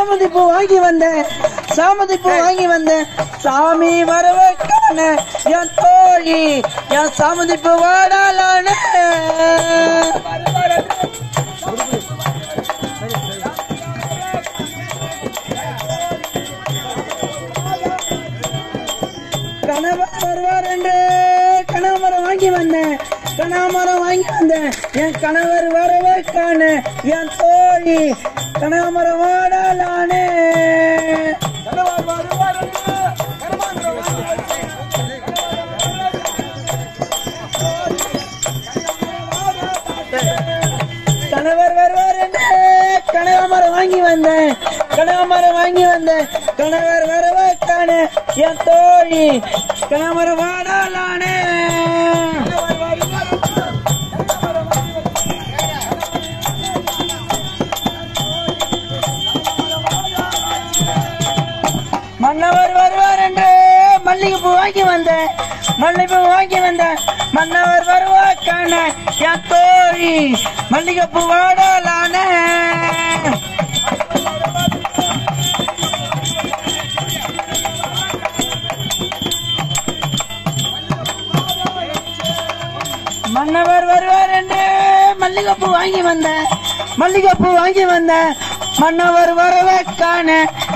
சாமந்தி பூ வாங்கி வந்தேன் சாமி வரவக்கான என் தோழி என் சாமந்தி பூ வாடலான கணவர் வருவார் என்று கணவரம் வாங்கி வந்தேன் என் கணவர் வரவக்கான என் தோழி கணவரம் வாடலானே கணவர் வருவார் என்று கனகாமரம் வாங்கி வந்தேன் கணவர் வரவக்கான என் தோழி கணவரம் வாடலானே மன்னவர் வருவார் என்று மல்லிகைப்பூ வாங்கி வந்தேன் மன்னவர் வருவாக்கான என் தோழி மல்லிகைப்பூ வாடலான மன்னவர் வருவார் என்று மல்லிகைப்பூ வாங்கி வந்தேன் மன்னவர் வரவக்கான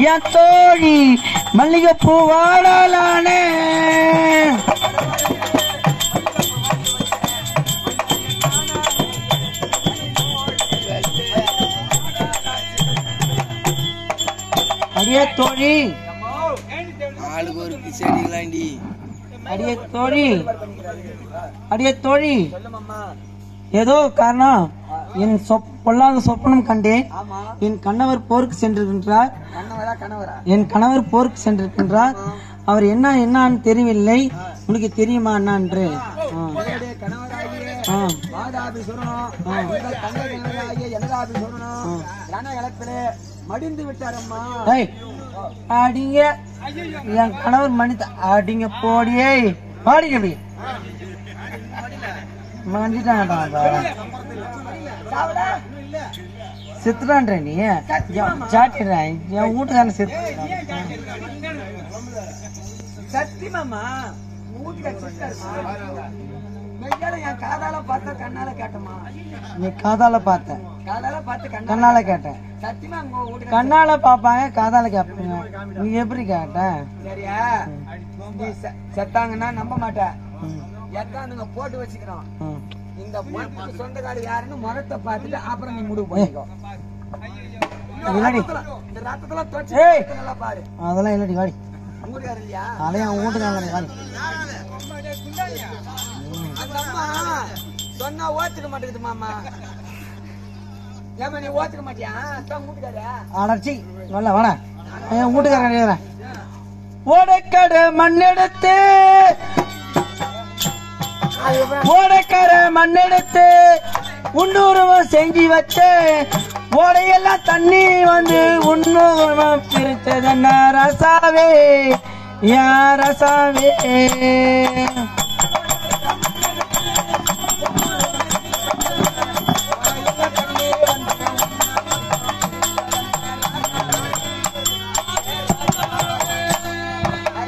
என் தோழி மல்லிகைப்பூ வாடலானே அடியே தோழி ஆளுக்கு ஒரு கிசடிங்களாண்டி அடியே தோழி ஏதோ காரணம் என் பொல்லாத சொப்பனம் கண்டேன் என் கணவர் போருக்கு சென்றிருக்கின்றார் அவர் என்னன்னு தெரியவில்லை உனக்கு தெரியுமா என்று மடிந்து விட்டாரம்மா அடிங்க என் கணவர் மனித அடிங்க போடியே பாடிங்க அப்படி செத்துறான்ற நீ சாட்டிடுறேன் என் வீட்டுக்காரன் செத்து சத்தியமாமா என் காதால பார்த்த கண்ணால கேட்டமா நீ காதால பார்த்த கண்ணால கேட்டேன் சத்தியமா கண்ணால பாப்பாங்க காதால கேட்பாங்க நீ எப்படி கேட்ட சரியா நீ செத்தாங்கன்னா நம்ப மாட்டேன் எத்தாந்துங்க போட்டு வச்சுக்கிறோம் இந்த சொந்தக்காரி யாருன்னு முகத்தை பார்த்துட்டு அப்புறம் நீ முடிவு பண்ணிக்கோ இந்த ரத்தத்துல தொச்சு பாரு அதெல்லாம் இல்லடி வாடி ஊருக்காரு இல்லையா அதையும் வீட்டுக்காரங்க வாடி அந்த அம்மா சொன்னா ஓத்துக்க மாட்டேங்குது மாமா ஏமா நீ ஓத்துக்க மாட்டியா வீட்டுக்காரு அடச்சி நல்ல வாடா என் வீட்டுக்காரன் ஓடக்காடு மண்ணெடுத்து உன்னூறுவம் செஞ்சு வச்சு ஓடையெல்லாம் தண்ணி வந்து உன்னூறுவம் பிரிச்சதென்ன ரசாவே யார் ரசாவே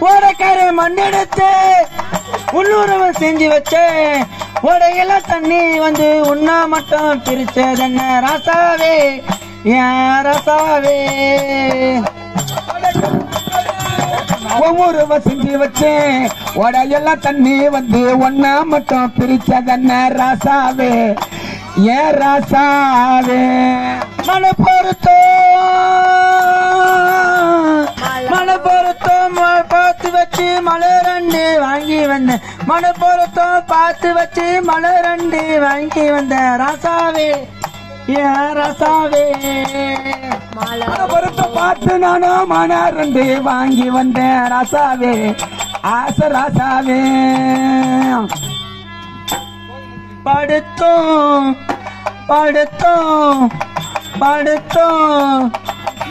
ஓடைக்கார மண்ணெடுத்து உள்ளூரவன் செஞ்சு வச்சேன் ஓடையெல்லாம் தண்ணி வந்து உண்ணா மட்டும் பிரிச்சதென்ன ரசாவே ஏன் ரசாவே ஒவ்வொரு செஞ்சு வச்சேன் ஓடையெல்லாம் தண்ணி வந்து ஒன்னா மட்டும் பிரிச்சதென்ன ரசாவே ஏன் ரசாவே மன பொருத்தம் பார்த்து வச்சு மலை ரெண்டு வாங்கி வந்தேன் மன பொருத்தம் பார்த்து வச்சு மலை ரெண்டு வாங்கி வந்தேன் ரசாவே ஏன் ரசாவே மன பொருத்தம் பார்த்து நானும் மன ரெண்டு வாங்கி வந்தேன் ரசாவே ஆசை ரசாவே படுத்தோம்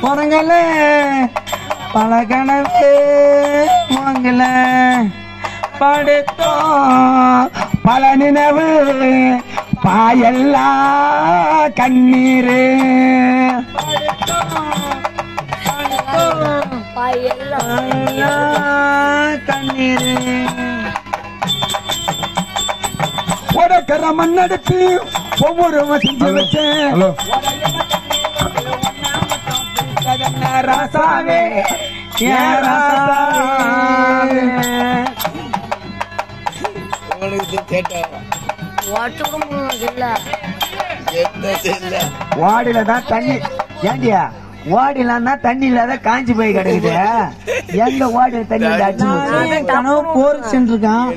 உறங்கல பல கனவு வாங்கல படுத்தோம் பல நினைவு பாயெல்லாம் கண்ணீர் கண்ணீர் உடக்கிற மண்ணெடுத்து ஒவ்வொரு செஞ்சு வச்சேன் ராசாவே வாடில தான் தண்ணி ஏண்டியா வாடிலாம் தண்ணி இல்லாத காஞ்சி போய் கிடக்குது எங்க வாடில தண்ணி கனவு போருக்கு சென்றிருக்கான்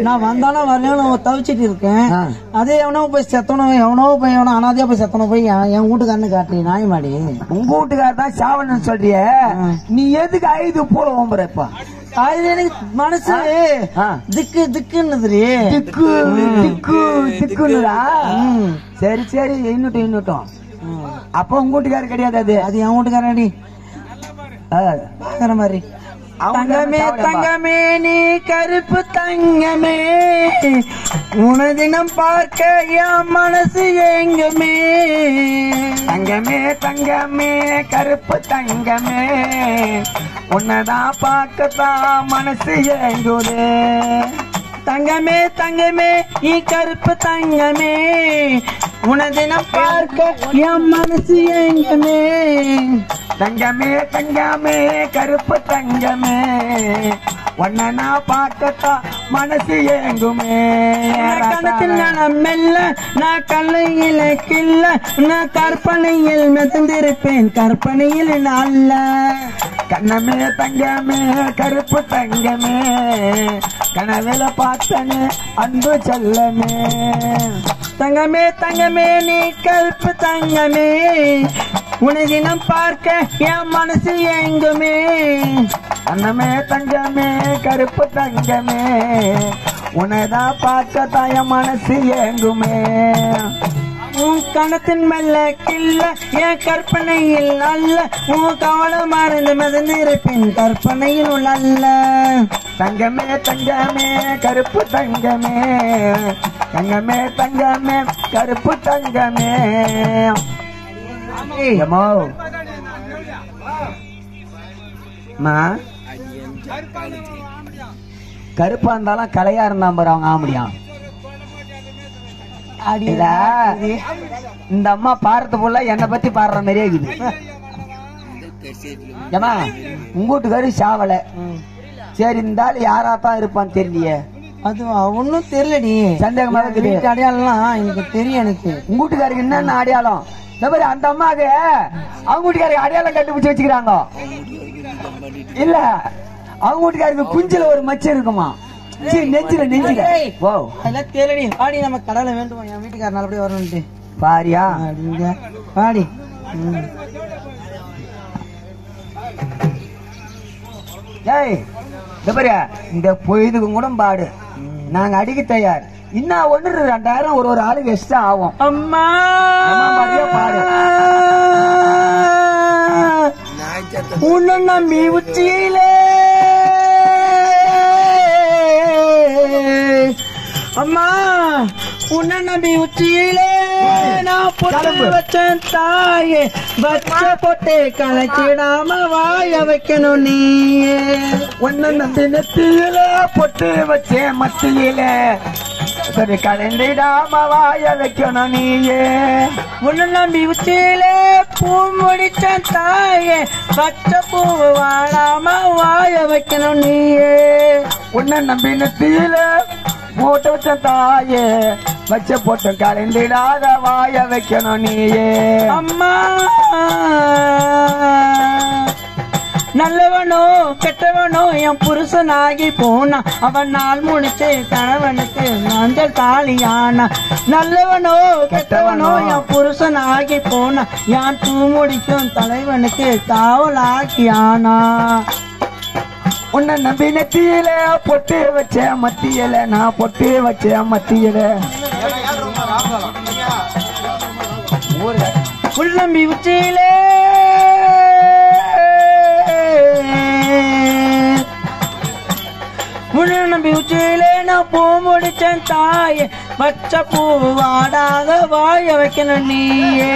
நான் வந்தாலும் வரலையும் நான் தவிச்சிட்டு இருக்கேன் அதே எவனோ போய் செத்தனும் எவனோ போய் எவனோ அனாதையா போய் செத்தனும் போய் என் வீட்டுக்காரனு காட்டுறீங்க நாய் மாடி உங்க வீட்டுக்காரர் தான் சாவன்னு சொல்றிய நீ எதுக்கு ஐது போல ஓம்புறப்பா அது எனக்கு மனசு திக்கு திக்குன்னு திக்கு திக்கு திக்குன்னுடா சரி சரி இன்னட்டும் அப்ப உங்க வீட்டுக்காரர் கிடையாது அது என் வீட்டுக்காரடி மாதிரி தங்கமே தங்கமே நீ கருப்பு தங்கமே உனதினம் பார்க்க என் மனசு எங்குமே தங்கமே தங்கமே கருப்பு தங்கமே உன்னதான் பார்க்கத்தான் மனசு ஏங்குதே தங்கமே தங்கமே நீ கருப்பு தங்கமே உனதினம் பார்க்க என் மனசு எங்குமே தங்கமே தங்கமே கருப்பு தங்கமே ஒன்னா பார்க்கத்தான் மனசு ஏங்குமே மெல்ல நான் கல்லையில கில்ல நான் கற்பனையில் மிதந்திருப்பேன் கற்பனையில் நல்ல கண்ணமே தங்கமே கருப்பு தங்கமே கனவில பார்த்தனே அன்பு செல்லமே தங்கமே தங்கமே நீ கருப்பு தங்கமே உனதினம் பார்க்க என் மனசு எங்குமே கண்ணமே தங்கமே கருப்பு தங்கமே உனதான் பார்க்க தாய மனசு ஏங்குமே உன் கணத்தின் மெல்ல கில்ல என் கற்பனையில் அல்ல உன் கவலை மறந்து மிதந்திருப்பேன் கற்பனையில் அல்ல தங்கமே தங்கமே கருப்பு தங்கமே தங்கமே தங்கமே கருப்பு தங்கமே கருப்பா இருந்தாலும் கலையா இருந்தா பாரு அவங்க ஆம்படியான் இந்த அம்மா பாடுறது போல என்னை பத்தி பாடுற மாதிரியே இருக்குது ஏமா உங்க வீட்டுக்காரு சாவல சரி இருந்தாலும் யாராத்தான் இருப்பான்னு தெரியலையே அது ஒன்னும் தெரியலடி சந்தேகமா இருக்குது அடையாளம்லாம் எனக்கு தெரியும் எனக்கு உங்க வீட்டுக்காருக்கு என்னென்ன அடையாளம் இந்த மாதிரி அந்த அம்மாக்கு அவங்க வீட்டுக்காருக்கு அடையாளம் கண்டுபிடிச்சு வச்சுக்கிறாங்க இல்ல அவங்க வீட்டுக்காருக்கு குஞ்சில ஒரு மச்சம் இருக்குமா நெஞ்சில ஓ அதெல்லாம் தெரியலடி பாடி நம்ம கடலை வேண்டுமா என் வீட்டுக்காரர் நல்லபடியா வரணும்ட்டு பாரியா பாடி ஏய் இந்த பொழுதுக்கு கூட பாடு நாங்க அடிக்க தயார் இன்னும் 1-2000 ஒரு ஆளுக்கு எக்ஸ்ட்ரா ஆகும் அம்மா பாடு உன்னை நம்பி உச்சியிலே அம்மா உன்னை நம்பி உச்சியிலே நான் பொட்டு வச்சேன் தாயே வச்ச பொட்டே கலக்கிடாம வாய வைக்கணும் நீ உன்னை நம்பி நெத்தியில பொட்டு வச்சேன் மத்தியில சரி கலந்திடாம வாய வைக்கணும் நீயே உன்னை நம்பி உச்சியிலே பூ முடிச்சேன் தாயே வச்ச பூ வாடாம வாய வைக்கணும் நீயே உன்னை நம்பி நெத்தியில மூட்டை வச்ச தாயே வச்ச போட்டு கலந்திடாத வாய வைக்கணும் நீயே அம்மா நல்லவனோ கெட்டவனோ என் புருஷனாகி போனா அவன் நாள் முடிச்சு கணவனுக்கு மஞ்சள் தாலியானா நல்லவனோ கெட்டவனோ என் புருஷனாகி போனா என் தூ முடிக்கும் தலைவனுக்கு காவலாக்கியானா உன்னை நம்பி நெத்தியில பொட்டு வச்ச மத்தியில நான் பொட்டு வச்ச மத்தியில உள்ளம்பி உச்சியிலே உன்னை நம்பி உச்சியிலே நான் பூ முடிச்சேன் தாயே வச்ச பூ வாடாத வாய வைக்கணும் நீயே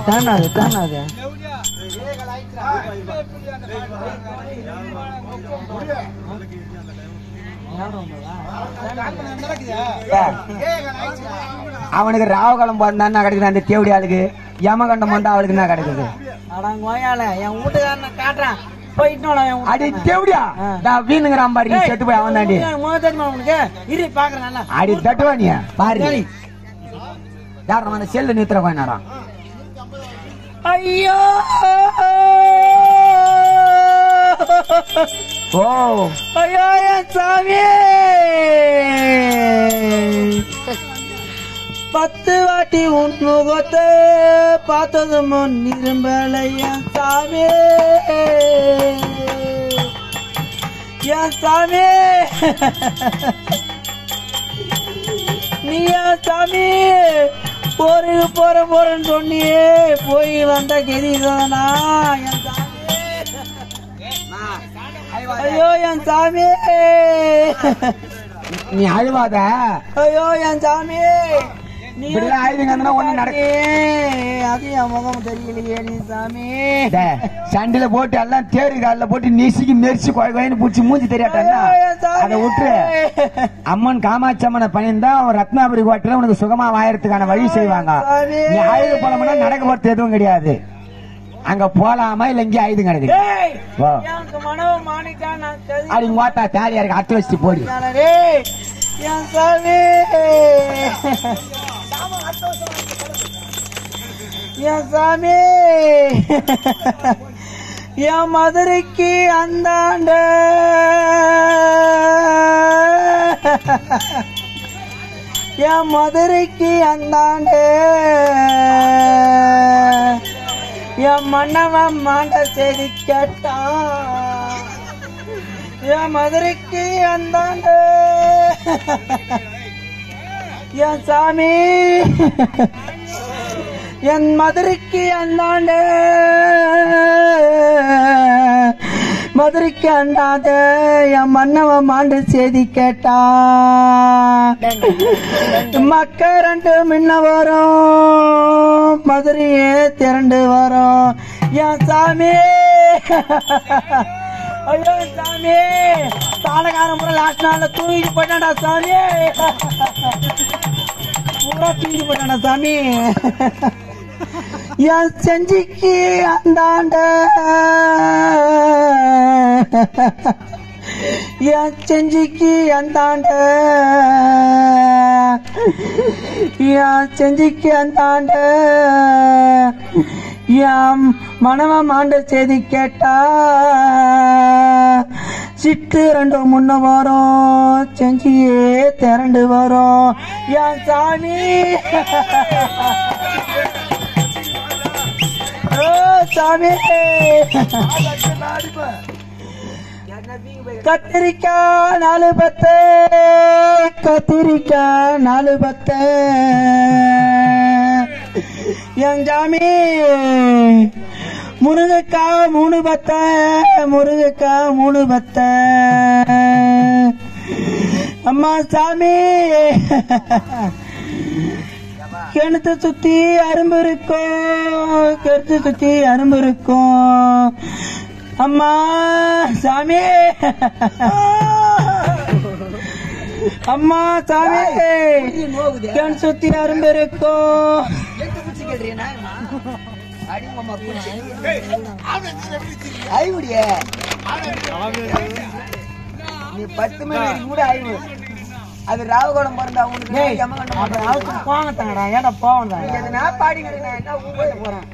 தானாது அவனுக்கு ராவகாலம் போறான்னு கிடைக்குது அந்த தேவடி ஆளுக்கு யமகண்டம் வந்தா அவளுக்கு என்ன கிடைக்குது என் வீட்டுக்காரனை காட்டுறான் போயிட்டு அடி தேவடியா வீணுங்கிறான் பாரு செத்து போய் அவன் தாண்டி உனக்கு இரு பாக்குறேன் அடி தட்டுவா நீ பாரு யாரும் அந்த செல்லு நிறுத்துற கொஞ்சம் ஐயோ ஓ ஐயோ என் சாமி 10 வாட்டி உன் முகத்தை பார்த்தது முன் இரும்பல என் சாமி என் சாமி நீ என் சாமி போறேன்னு சொன்னியே போய் வந்த கெதிதானா என் சாமி ஐயோ என் சாமி நீ அழுவாத ஐயோ என் சாமி நீ ஆயுதங்க ஒண்ணு நடக்கு அது என் முகம் தெரியலையே நீ சாமி சண்டில போட்டு எல்லாம் தேரு காலில் போட்டு நெசிக்கு நெரிச்சு கோயின்னு பிடிச்சி மூஞ்சி தெரியாட்டா அதை விட்டுரு அம்மன் காமாட்சி அம்மனை பணிந்தா அவன் ரத்னாபுரி கோட்டில உனக்கு சுகமா வாயறதுக்கான வழி செய்வாங்க நீ ஆயுத போலம்னா நடக்க போறது எதுவும் கிடையாது அங்க போலாமா இல்ல இங்கே ஆயுதம் கிடைக்குது அப்படி மாத்தா தாலியா இருக்கு அத்து வச்சுட்டு போடி என் சாமி என் சாமி என் மதுரைக்கு அந்தாண்ட என் மதுரைக்கு அந்தாண்ட என் மன்னவன் மாண்ட செய்தி கேட்டான் என் மதுரைக்கு அந்தாண்ட என் சாமி என் மதுரைக்கு அந்தாண்ட மதுரைக்கு அண்டாத என் மன்னவன் மாண்டு செய்தி கேட்டான் மக்கள் 2 முன்ன வரும் மதுரையே திரண்டு வரும் என் சாமி ஐயோ சாமி தாளகாரம் பூரா லாஸ்ட் நாள்ல தூக்கிட்டு போயிட்டான்டா சாமி பூரா தூக்கிட்டு போயிட்டான்டா சாமி என் செஞ்சிக்கு அந்தாண்ட என் செஞ்சிக்கு அந்தாண்ட என் செஞ்சிக்கு அந்தாண்ட என் மனவ மாண்ட செய்தி கேட்டா சிட்டு 2 முன்ன வரும் செஞ்சியே திரண்டு வரும் என் சாமி சாமி கத்திரிக்காய் 4 பத்து கத்திரிக்காய் 4 பத்து என் சாமி முருங்கைக்காய் 3 பத்த முருங்கைக்காய் 3 பத்த அம்மா சாமி கிணத்து சுத்தி அரும்பு இருக்கும் கிணத்து சுத்தி அரும்பு இருக்கும் அம்மா சாமி அம்மா சாமி கிணத்து சுத்தி அரும்பு இருக்கும் நீ 10 மணி கூட ஆய்வு அது ராவகோடம் பிறந்தா உங்களுக்கு போங்க தாங்கடா ஏடா போவங்க நான் பாடிக்கிறேன் என்ன ஊபோய போறேன்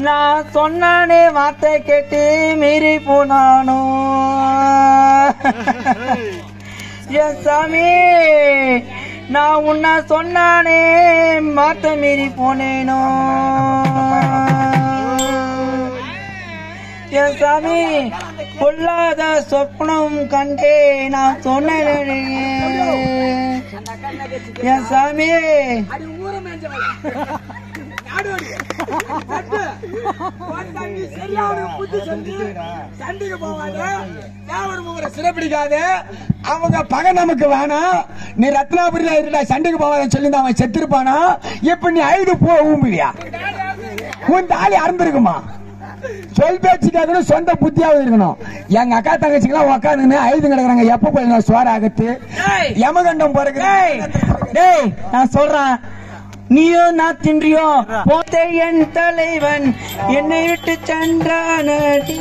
நான் சொன்னானே வார்த்தை கேட்டு மீறி போனானோ என் சாமி நான் உன்னை சொன்னானே மாத்த மீறி போனேனோ என் சாமி பொல்லாத சொப்னம் கண்டே நான் சொன்னேன் என் சாமி சண்டைக்கு போவாங்க சிறப்பிடிக்காது அவங்க பகை நமக்கு வேணாம். நீ ரத்னாபுரியில இருந்தா சண்டைக்கு போவாத சொல்லி அவன் செத்துருப்பானா? இப்ப நீ அழுது போவியா? உன் தாலி அறந்திருக்குமா? சொல் பேச்சு கேட்கணும், சொந்த புத்தியாவது இருக்கணும். எங்க அக்கா தங்கச்சிக்கெல்லாம் உக்காந்துன்னு அழுது கிடக்குறாங்க. எப்ப போய் நான் சோற ஆகத்து யமகண்டம் போறேன். நான் சொல்றேன், நீயோ நான் தின்றியோ போத்த என் தலைவன் என்னை விட்டு சென்றானடி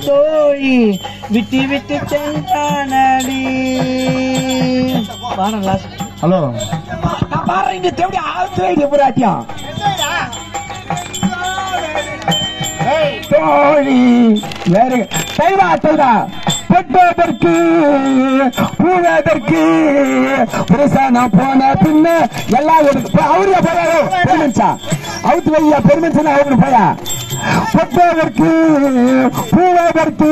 தோழி விட்டு விட்டு சென்றானடி. ஹலோ, நான் பாரு இங்க தேடி ஆத்து புராட்டியம் தோழி வேறு தைவாத்தல்தா பெற்றதற்கு பூவதற்கு புருஷனா போன பின்ன எல்லாம் அவரு பெருமிச்சா அவுத்து வையா பெருமிச்சா அவரு போயா பெற்றதற்கு பூவதற்கு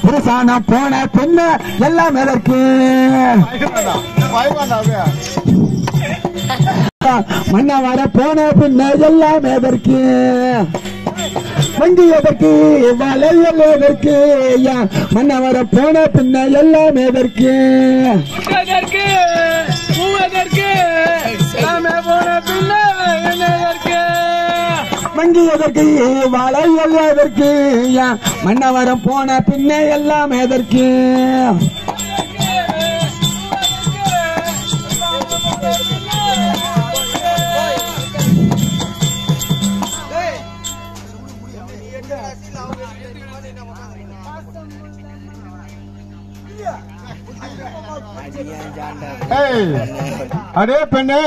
புருஷனா போன பின்ன எல்லாம் எதற்கு மண்ணா வர போன பின்ன எல்லாம் எதற்கு வங்கி எதற்கு வளையல் எதற்கு மண்ண வர போன பின்ன எல்லாம் எதற்கு வங்கி எதற்கு வளையல் எதற்கு மண்ண வர போன பின்ன எல்லாம் எதற்கு அடே பெண்ணே,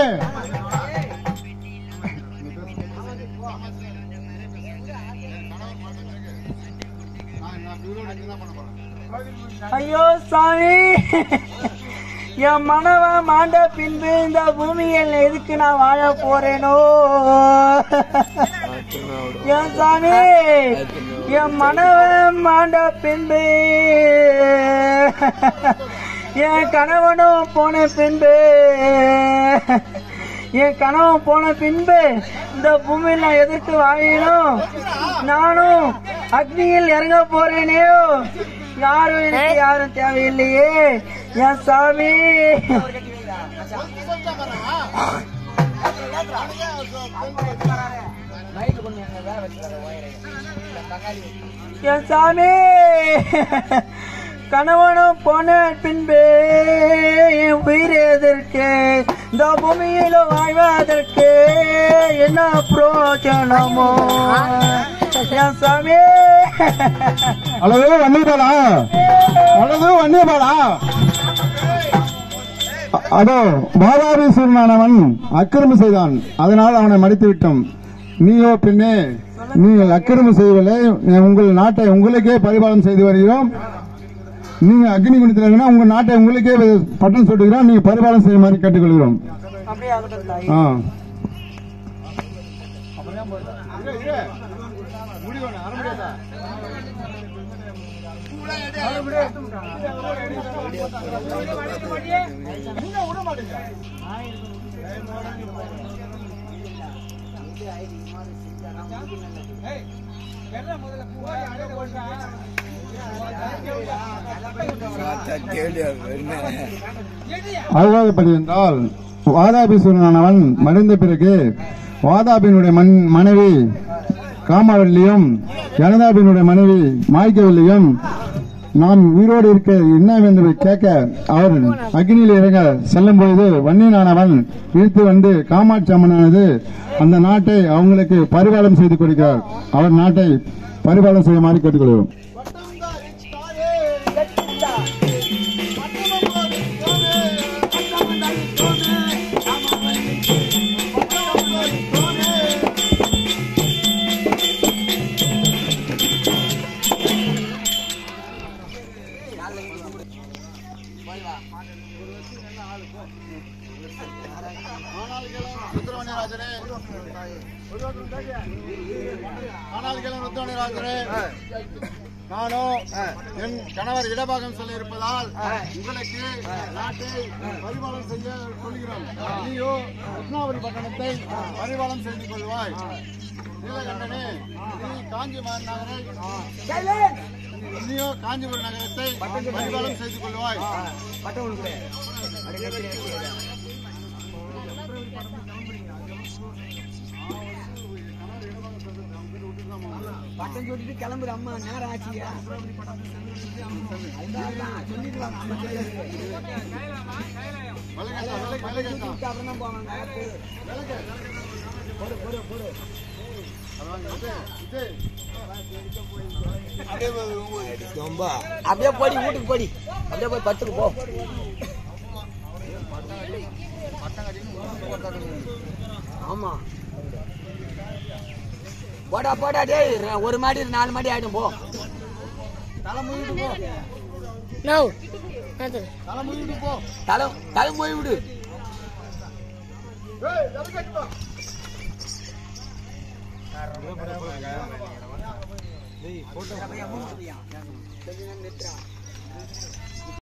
ஐயோ சாமி, என் மனவ மாண்ட பின்பு இந்த பூமியில் எதுக்கு நான் வாழ போறேனோ? என் சாமி, என் மனவ மாண்ட பின்பு என் கணவனும் போன பின்பு இந்த பூமியில் நான் எதற்கு வாழணும்? நானும் அக்னியில் இறங்க போறேனே. யாரும் எனக்கு யாரும் தேவையில்லையே என் சாமி. என் சாமி, கணவனும் போன பின்பு என் உயிர் எதற்கு? இந்த பூமியில வாழ்வதற்கு என்ன புரோஜனமோ என் சாமி? அளவு வன்னியபாலா, அளவு வன்னியபாலா. அதோ பாதாபீஸ்வரனானவன் அக்கிரமம் செய்தான், அதனால் அவனை மடித்து விட்டோம். நீயோ பின்னே நீங்கள் அக்கிரமம் செய்வதை உங்கள் நாட்டை உங்களுக்கே பரிபாலனம் செய்து வருகிறோம். நீங்க அக்னி குணத்தில் உங்க நாட்டை உங்களுக்கே பட்டம் சொல்லுகிறோம். நீங்க பரிபாலனம் செய்ய மாதிரி கேட்டுக்கொள்கிறோம். அவ்வாறுபடி என்றால் வாதாபீஸ்வரனானவன் மறைந்த பிறகு வாதாபியினுடைய மனைவி காமவல்லியும் யனதாபியினுடைய மனைவி மாய்க்கவல்லியும் நாம் உயிரோடு இருக்க என்ன என்று கேட்க அவர் அக்னியில் இறங்க செல்லும் பொழுது வன்னியனானவன் இழுத்து வந்து காமாட்சி அம்மனானது அந்த நாட்டை அவங்களுக்கு பரிபாலனம் செய்து கொடுக்கிறார். அவர் நாட்டை பரிபாலனம் செய்யுமாறு கேட்டுக்கொள்கிறோம். சுப்பிரமணிய ராஜனே ஆனால் ருத்ராணி நானும் என் கணவர் இடபாகம் சொல்ல இருப்பதால் உங்களுக்கு நாட்டை பரிபாலனம் செய்ய சொல்கிறோம். நீயோ ரத்னாபுரி பட்டணத்தை பரிபாலனம் செய்து கொள்வாய். நீலகண்டனே, நீ காஞ்சிபுரம் நகரத்தை பரிபாலனம் செய்து கொள்வாய். பட்டம் சொல்லிட்டு கிளம்புற அம்மா நேரம் ஆச்சியா சொல்லிக்கலாம். அப்புறம் தான் போவாங்க. அப்படியே போடி வீட்டுக்கு போடி, அப்படியே போய் பத்துக்கு போ. ஆமா போடா போடா டே, ஒரு மாடி 4 மாடி ஆயிடும். போ தலை மூடிட்டு போ, தலை மூடிட்டு போ, தலை மூடி விடு.